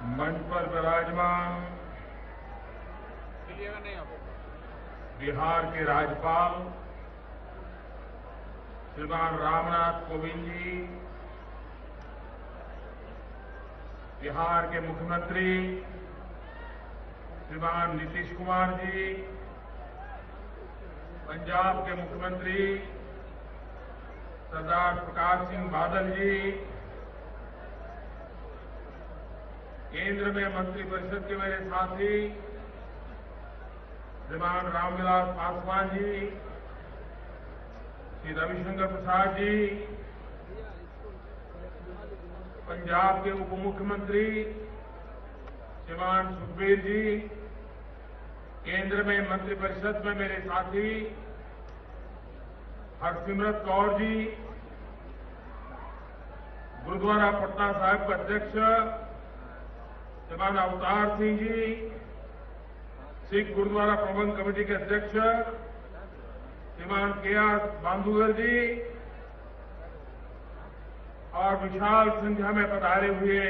मंच पर विराजमान बिहार के राज्यपाल श्रीमान रामनाथ कोविंद जी, बिहार के मुख्यमंत्री श्रीमान नीतीश कुमार जी, पंजाब के मुख्यमंत्री सरदार प्रकाश सिंह बादल जी, केंद्र में मंत्रिपरिषद के मेरे साथी श्रीमान रामविलास पासवान जी, श्री रविशंकर प्रसाद जी, पंजाब के उप मुख्यमंत्री श्रीमान सुखबीर जी, केंद्र में मंत्रिपरिषद में मेरे साथी हरसिमरत कौर जी, गुरुद्वारा पटना साहिब के अध्यक्ष श्रीमान अवतार सिंह जी, सिख गुरुद्वारा प्रबंध कमेटी के अध्यक्ष श्रीमान के.आर. बांधुगर जी और विशाल संख्या में पधारे हुए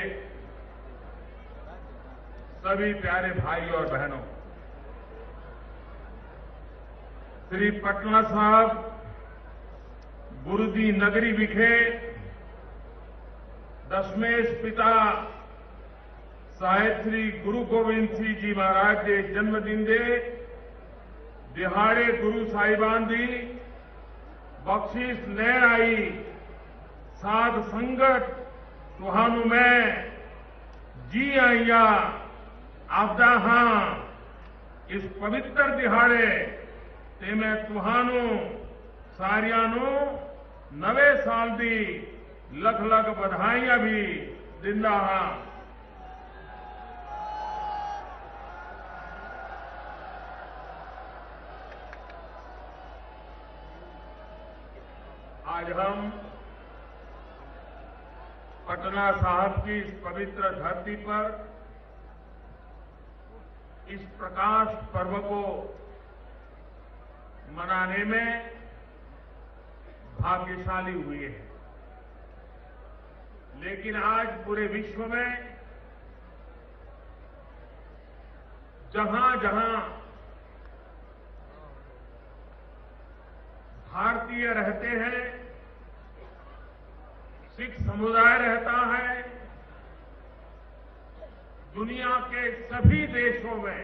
सभी प्यारे भाई और बहनों, श्री पटना साहब गुरुदी नगरी विखे दशमेश पिता साहिब श्री गुरु गोबिंद सिंह जी महाराज के जन्मदिन दे दिहाड़े गुरु साहिबान दी बख्शीश लैण आई साध संगत तुहानू मैं जी आईया आपदा हां इस पवित्र दिहाड़े ते मैं तुहानू सारियानू नवे साल दी लख लख बधाइयां भी दिंदा हां। आज हम पटना साहिब की इस पवित्र धरती पर इस प्रकाश पर्व को मनाने में भाग्यशाली हुए हैं, लेकिन आज पूरे विश्व में जहां जहां भारतीय रहते हैं, सिख समुदाय रहता है, दुनिया के सभी देशों में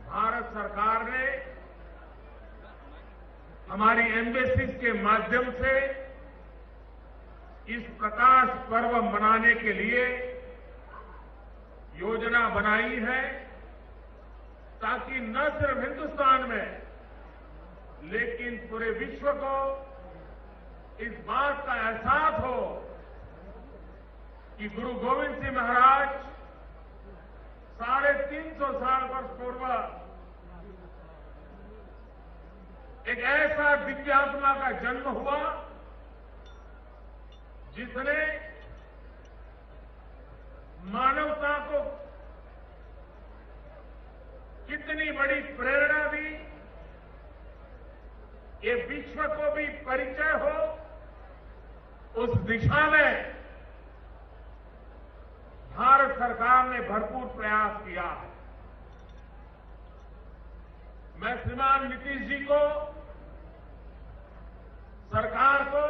भारत सरकार ने हमारी एम्बेसीज के माध्यम से इस प्रकाश पर्व मनाने के लिए योजना बनाई है, ताकि न सिर्फ हिंदुस्तान में लेकिन पूरे विश्व को इस बात का एहसास हो कि गुरु गोविंद सिंह महाराज 350 साल वर्ष पूर्व एक ऐसा दिव्यात्मा का जन्म हुआ जिसने मानवता को कितनी बड़ी प्रेरणा दी, ये विश्व को भी परिचय हो, उस दिशा में भारत सरकार ने भरपूर प्रयास किया है। मैं श्रीमान नीतीश जी को, सरकार को,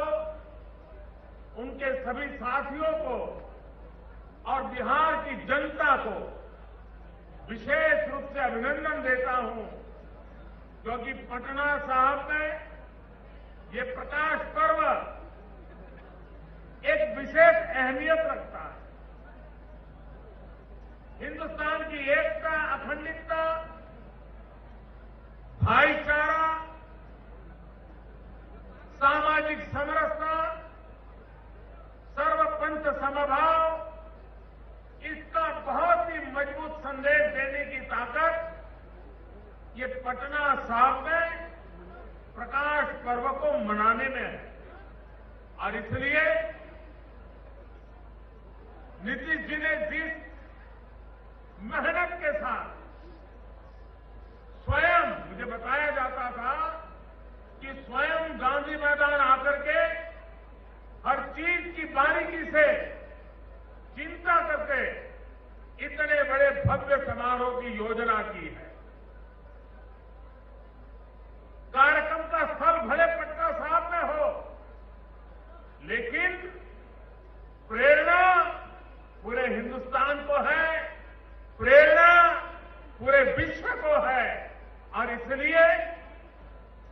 उनके सभी साथियों को और बिहार की जनता को विशेष रूप से अभिनंदन देता हूं, क्योंकि पटना साहिब में ये प्रकाश पर्व एक विशेष अहमियत रखता है। हिंदुस्तान की एकता, अखंडता, भाईचारा, सामाजिक समरसता, सर्वपंथ समभाव, इसका बहुत ही मजबूत संदेश देने की ताकत ये पटना साहिब में प्रकाश पर्व को मनाने में है। और इसलिए नीतीश जी ने जिस मेहनत के साथ स्वयं, मुझे बताया जाता था कि स्वयं गांधी मैदान आकर के हर चीज की बारीकी से चिंता करके इतने बड़े भव्य समारोह की योजना की है। कार्यक्रम का स्थल भले पटना साहब में हो, लेकिन प्रेरणा पूरे हिंदुस्तान को है, प्रेरणा पूरे विश्व को है। और इसलिए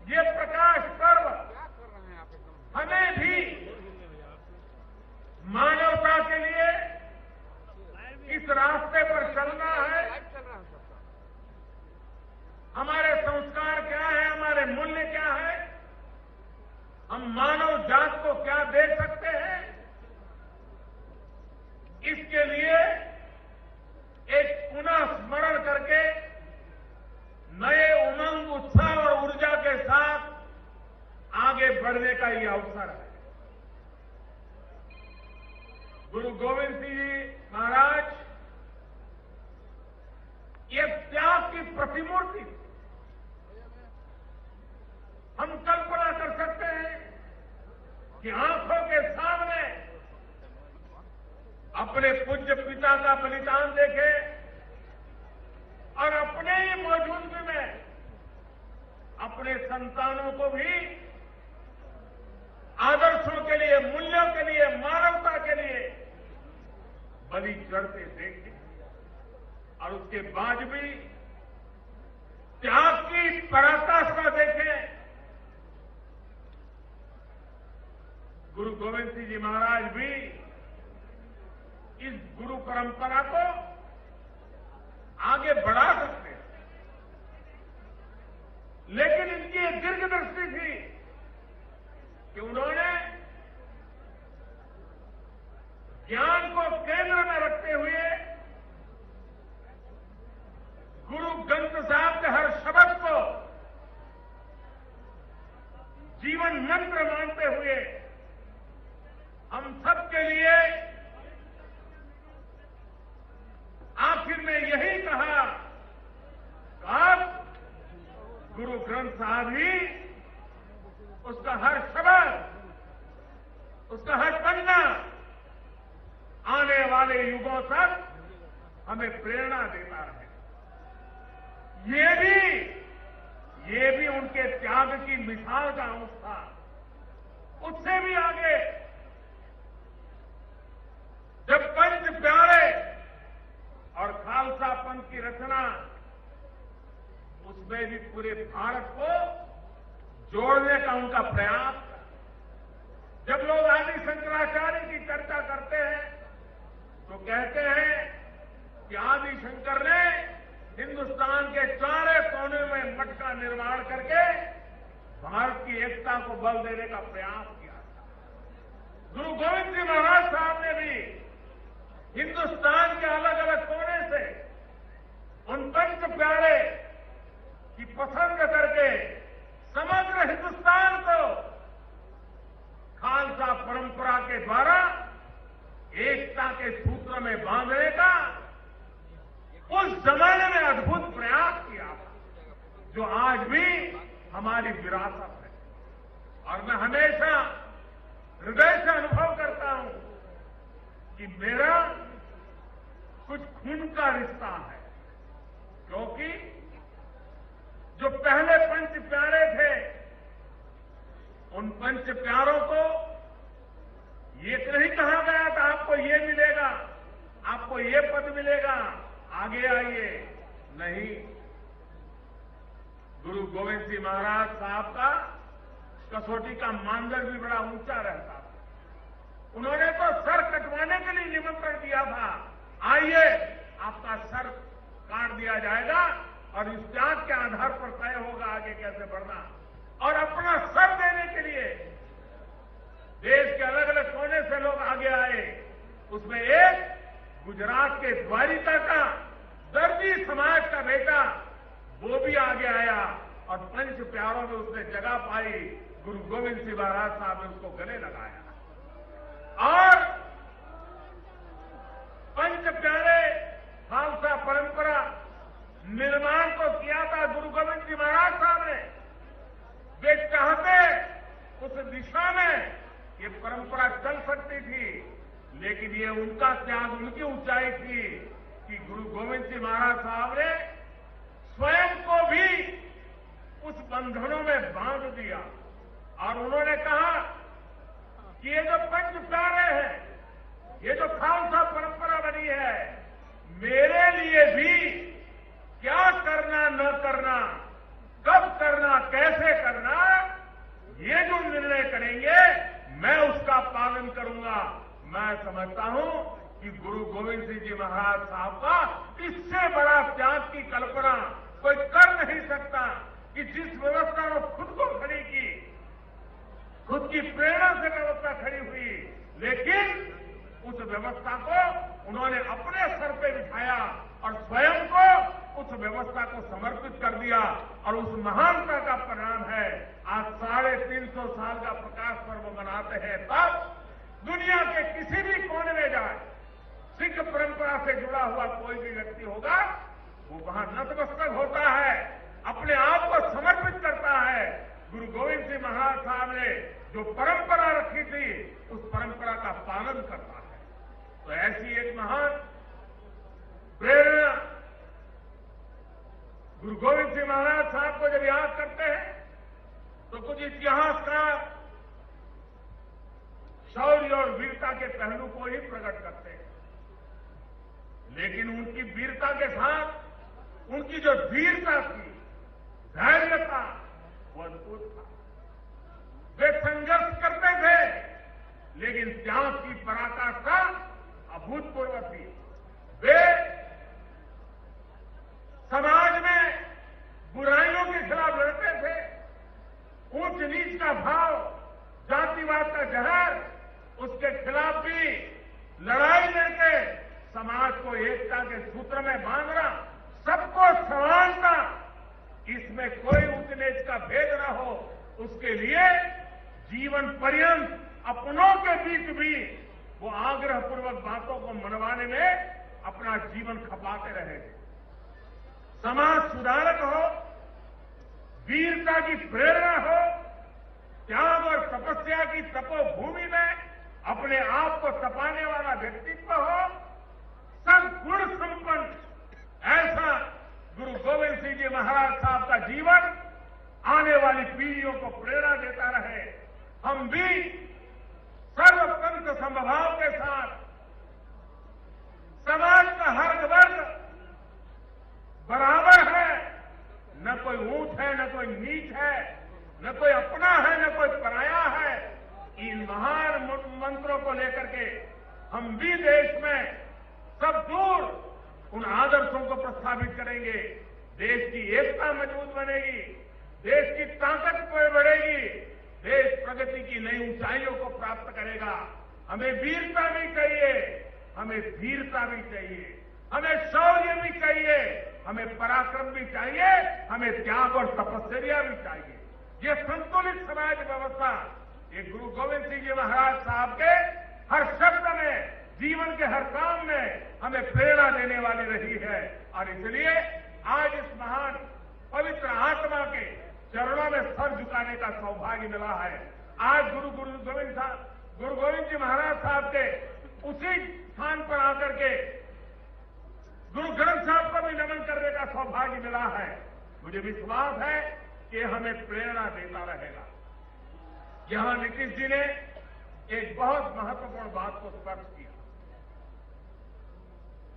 ये प्रकाश पर्व हमें भी मानवता के लिए इस रास्ते पर चलना है। हमारे संस्कार क्या है, हमारे मूल्य क्या है, हम मानव जात को क्या दे सकते हैं, इसके लिए एक पुनः स्मरण करके नए उमंग, उत्साह और ऊर्जा के साथ आगे बढ़ने का ये अवसर है। गुरु गोविंद सिंह जी महाराज ये त्याग की प्रतिमूर्ति थी। हम कल्पना कर सकते हैं कि आंखों के सामने अपने पूज्य पिता का बलिदान देखे और अपने ही मौजूदगी में अपने संतानों को भी आदर्शों के लिए, मूल्यों के लिए, मानवता के लिए बलि चढ़ते देखे और उसके बाद भी त्याग की पराकाष्ठा देखे। गुरु गोविंद सिंह जी महाराज भी इस गुरु परंपरा को आगे बढ़ा सकते हैं, लेकिन इनकी एक दीर्घदृष्टि थी कि उन्होंने ज्ञान को केंद्र में रखते हुए गुरु ग्रंथ साहब के हर शब्द को जीवन मंत्र मानते हुए हम सबके लिए आखिर में यही कहा, अब गुरु ग्रंथ साहब ही उसका हर शब्द, उसका हर पन्ना आने वाले युगों तक हमें प्रेरणा देता है। ये भी उनके त्याग की मिसाल का अंश था। उससे भी आगे जब पंच प्यारे और खालसा पंथ की रचना, उसमें भी पूरे भारत को जोड़ने का उनका प्रयास था। जब लोग आदि शंकराचार्य की चर्चा करते हैं तो कहते हैं कि आदि शंकर ने हिंदुस्तान के चारे कोने में मठ का निर्माण करके भारत की एकता को बल देने का प्रयास किया था। गुरु गोविंद सिंह महाराज साहब ने भी हिंदुस्तान के अलग अलग कोने से उन पंच प्यारे की पसंद करके समग्र हिंदुस्तान को खालसा परंपरा के द्वारा एकता के सूत्र में बांधने का उस जमाने में अद्भुत प्रयास किया, जो आज भी हमारी विरासत है। और मैं हमेशा हृदय से अनुभव करता हूं कि मेरा कुछ खून का रिश्ता है, क्योंकि जो पहले पंच प्यारे थे, उन पंच प्यारों को ये नहीं कहा गया था आपको ये मिलेगा, आपको ये पद मिलेगा, आगे आइए। नहीं, गुरु गोविंद सिंह महाराज साहब का कसौटी का मानदंड भी बड़ा ऊंचा रहता था। उन्होंने तो सर कटवाने के लिए निमंत्रण दिया था, आइए आपका सर काट दिया जाएगा और इस त्याग के आधार पर तय होगा आगे कैसे बढ़ना। और अपना सर देने के लिए देश के अलग अलग कोने से लोग आगे आए। उसमें एक गुजरात के द्वारिका का दर्जी समाज का बेटा, वो भी आगे आया और पंच प्यारों में उसने जगह पाई। गुरु गोविंद सिंह महाराज साहब ने उसको गले लगाया और पंच प्यारे खालसा परंपरा निर्माण को किया था गुरु गोविंद सिंह महाराज साहब ने। वे चाहते उस दिशा में ये परंपरा चल सकती थी, लेकिन लेकिन ये उनका त्याग, उनकी ऊंचाई थी कि गुरु गोविंद सिंह महाराज साहब ने स्वयं को भी उस बंधनों में बांध दिया और उन्होंने कहा कि ये जो पंच प्यारे हैं, ये जो खालसा परंपरा बनी है, मेरे लिए भी क्या करना न करना, कब करना, कैसे करना, ये जो निर्णय करेंगे मैं उसका पालन करूंगा। मैं समझता हूं कि गुरु गोविंद सिंह जी महाराज साहब का इससे बड़ा त्याग की कल्पना कोई कर नहीं सकता कि जिस व्यवस्था ने खुद को खड़ी की, खुद की प्रेरणा से व्यवस्था खड़ी हुई, लेकिन उस व्यवस्था को उन्होंने अपने सर पे बिठाया और स्वयं को उस व्यवस्था को समर्पित कर दिया और उस महानता का परिणाम है आज 350 साल का प्रकाश पर्व मनाते हैं। तब दुनिया के किसी भी कोने में जाए, सिख परंपरा से जुड़ा हुआ कोई भी व्यक्ति होगा, वो वहां नतमस्तक होता है, अपने आप को समर्पित करता है। गुरु गोविंद सिंह महाराज साहब ने जो परंपरा रखी थी, उस परंपरा का पालन करता है। तो ऐसी एक महान प्रेरणा गुरु गोविंद सिंह महाराज साहब को जब याद करते हैं तो कुछ इतिहासकार शौर्य और वीरता के पहलू को ही प्रकट करते हैं, लेकिन उनकी वीरता के साथ उनकी जो धीरता थी, धैर्य था, वो अद्भुत था। वे संघर्ष करते थे, लेकिन त्याग की पराकाष्ठा अभूतपूर्व थी। वे समाज में बुराइयों के खिलाफ लड़ते थे, ऊंच नीच का भाव, जातिवाद का जहर, उसके खिलाफ भी लड़ाई लड़के समाज को एकता के सूत्र में बांधना, सबको समानता, इसमें कोई ऊंच नीच का भेद न हो, उसके लिए जीवन पर्यंत अपनों के बीच भी वो आग्रहपूर्वक बातों को मनवाने में अपना जीवन खपाते रहे। समाज सुधारक हो, वीरता की प्रेरणा हो, त्याग और तपस्या की तपोभूमि में अपने आप को तपाने वाला व्यक्तित्व हो, सब गुण संपन्न ऐसा गुरु गोविंद सिंह जी महाराज साहब का जीवन आने वाली पीढ़ियों को प्रेरणा देता रहे। हम भी सर्वपंथ समभाव के साथ समाज का हर वर्ग बराबर है, न कोई ऊंच है, न कोई नीच है, न कोई अपना है, न कोई पराया है। इन महान मंत्रों को लेकर के हम भी देश में सब दूर उन आदर्शों को प्रस्थापित करेंगे। देश की एकता मजबूत बनेगी, देश की ताकत बढ़ेगी, देश प्रगति की नई ऊंचाइयों को प्राप्त करेगा। हमें वीरता भी चाहिए, हमें धीरता भी चाहिए, हमें शौर्य भी चाहिए, हमें पराक्रम भी चाहिए, हमें त्याग और तपस्या भी चाहिए। ये संतुलित समाज व्यवस्था ये गुरु गोविंद सिंह जी महाराज साहब के हर शब्द में, जीवन के हर काम में हमें प्रेरणा देने वाली रही है। और इसलिए आज इस महान पवित्र आत्मा के चरणों में सर झुकाने का सौभाग्य मिला है। आज गुरु गोविंद जी महाराज साहब के उसी स्थान पर आकर के गुरु ग्रंथ साहब को भी नमन करने का सौभाग्य मिला है। मुझे विश्वास है कि हमें प्रेरणा देता रहेगा। यहां नीतीश जी ने एक बहुत महत्वपूर्ण बात को स्पष्ट किया।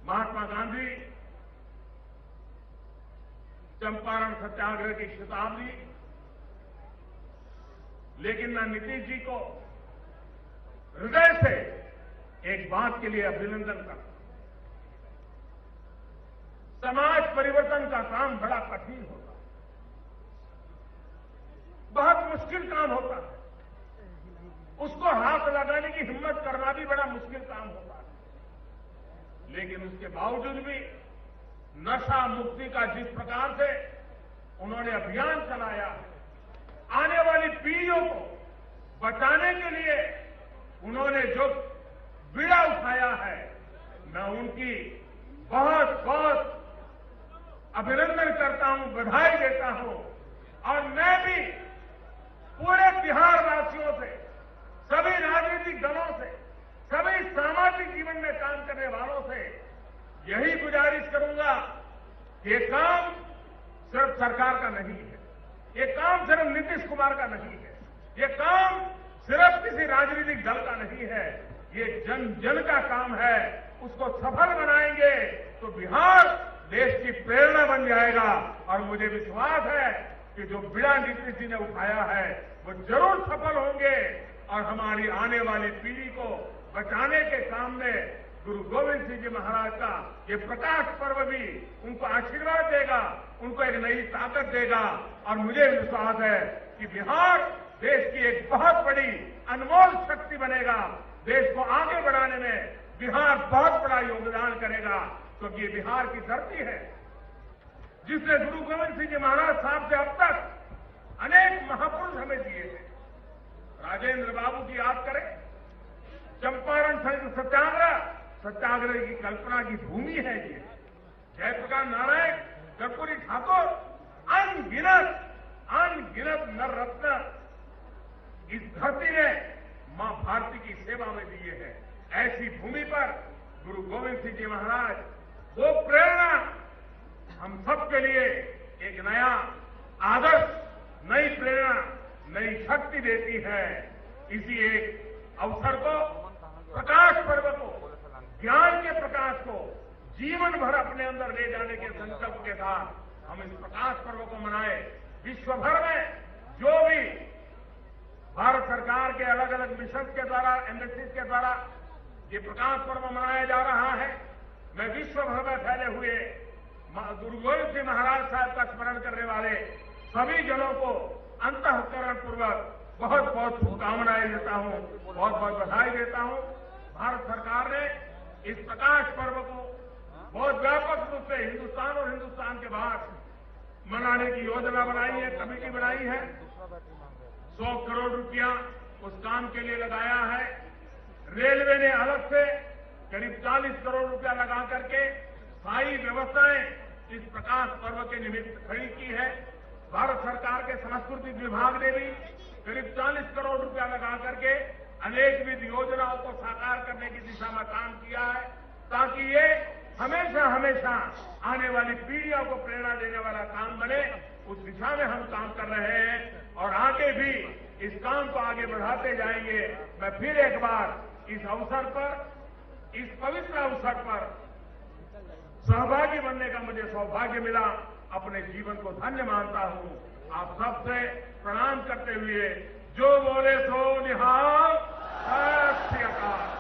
महात्मा गांधी चंपारण सत्याग्रह की शताब्दी, लेकिन मैं नीतीश जी को हृदय से एक बात के लिए अभिनंदन करता हूं। समाज परिवर्तन का काम बड़ा कठिन होता है, बहुत मुश्किल काम होता है, उसको हाथ लगाने की हिम्मत करना भी बड़ा मुश्किल काम होता है। लेकिन उसके बावजूद भी नशा मुक्ति का जिस प्रकार से उन्होंने अभियान चलाया, आने वाली पीढ़ियों को बचाने के लिए उन्होंने जो बीड़ा उठाया है, मैं उनकी बहुत बहुत अभिनंदन करता हूं, बधाई देता हूं। और मैं भी पूरे बिहार वासियों से, सभी राजनीतिक दलों से, सभी सामाजिक जीवन में काम करने वालों से यही गुजारिश करूंगा कि ये काम सिर्फ सरकार का नहीं है, ये काम सिर्फ नीतीश कुमार का नहीं है, ये काम सिर्फ किसी राजनीतिक दल का नहीं है, ये जन जन का काम है। उसको सफल बनाएंगे तो बिहार देश की प्रेरणा बन जाएगा। और मुझे विश्वास है कि जो बीड़ा नीतीश जी ने उठाया है वो जरूर सफल होंगे और हमारी आने वाली पीढ़ी को बचाने के काम में गुरु गोविंद सिंह जी महाराज का ये प्रकाश पर्व भी उनको आशीर्वाद देगा, उनको एक नई ताकत देगा। और मुझे विश्वास है कि बिहार देश की एक बहुत बड़ी अनमोल शक्ति बनेगा। देश को आगे बढ़ाने में बिहार बहुत बड़ा योगदान करेगा, क्योंकि ये बिहार की धरती है जिसने गुरु गोविंद सिंह जी महाराज साहब से अब तक अनेक महापुरुष हमें दिए हैं। राजेंद्र बाबू की याद करें, चंपारण सत्याग्रह की कल्पना की भूमि है ये। जयप्रकाश नारायण, कर्पूरी ठाकुर, अनगिनत नर रत्न इस धरती ने मां भारती की सेवा में दिए हैं। ऐसी भूमि पर गुरु गोविंद सिंह जी महाराज वो प्रेरणा हम सबके लिए एक नया आदर्श, नई प्रेरणा, नई शक्ति देती है। इसी एक अवसर को, प्रकाश पर्व को, ज्ञान के प्रकाश को जीवन भर अपने अंदर ले जाने के संकल्प के साथ हम इस प्रकाश पर्व को मनाए। विश्व भर में जो भी भारत सरकार के अलग अलग मिशन के द्वारा, एमएससी के द्वारा ये प्रकाश पर्व मनाया जा रहा है, मैं विश्व भर में फैले हुए गुरु गोविंद सिंह महाराज साहब का स्मरण करने वाले सभी जनों को अंतःकरण पूर्वक बहुत बहुत शुभकामनाएं देता हूं, बहुत बहुत बधाई देता हूं। भारत सरकार ने इस प्रकाश पर्व को बहुत व्यापक रूप से हिंदुस्तान और हिंदुस्तान के बाहर मनाने की योजना बनाई है, कमेटी बनाई है। 100 करोड़ रुपया उस काम के लिए लगाया है। रेलवे ने अलग से करीब 40 करोड़ रुपया लगा करके सारी व्यवस्थाएं इस प्रकाश पर्व के निमित्त खड़ी की है। भारत सरकार के सांस्कृतिक विभाग ने भी करीब 40 करोड़ रुपया लगा करके अनेकविध योजनाओं को साकार करने की दिशा में काम किया है, ताकि ये हमेशा हमेशा आने वाली पीढ़ियों को प्रेरणा देने वाला काम बने। उस दिशा में हम काम कर रहे हैं और आगे भी इस काम को आगे बढ़ाते जाएंगे। मैं फिर एक बार इस अवसर पर, इस पवित्र अवसर पर सहभागी बनने का मुझे सौभाग्य मिला, अपने जीवन को धन्य मानता हूं। आप सबसे प्रणाम करते हुए जो बोले सो निहाल, सत श्री अकाल।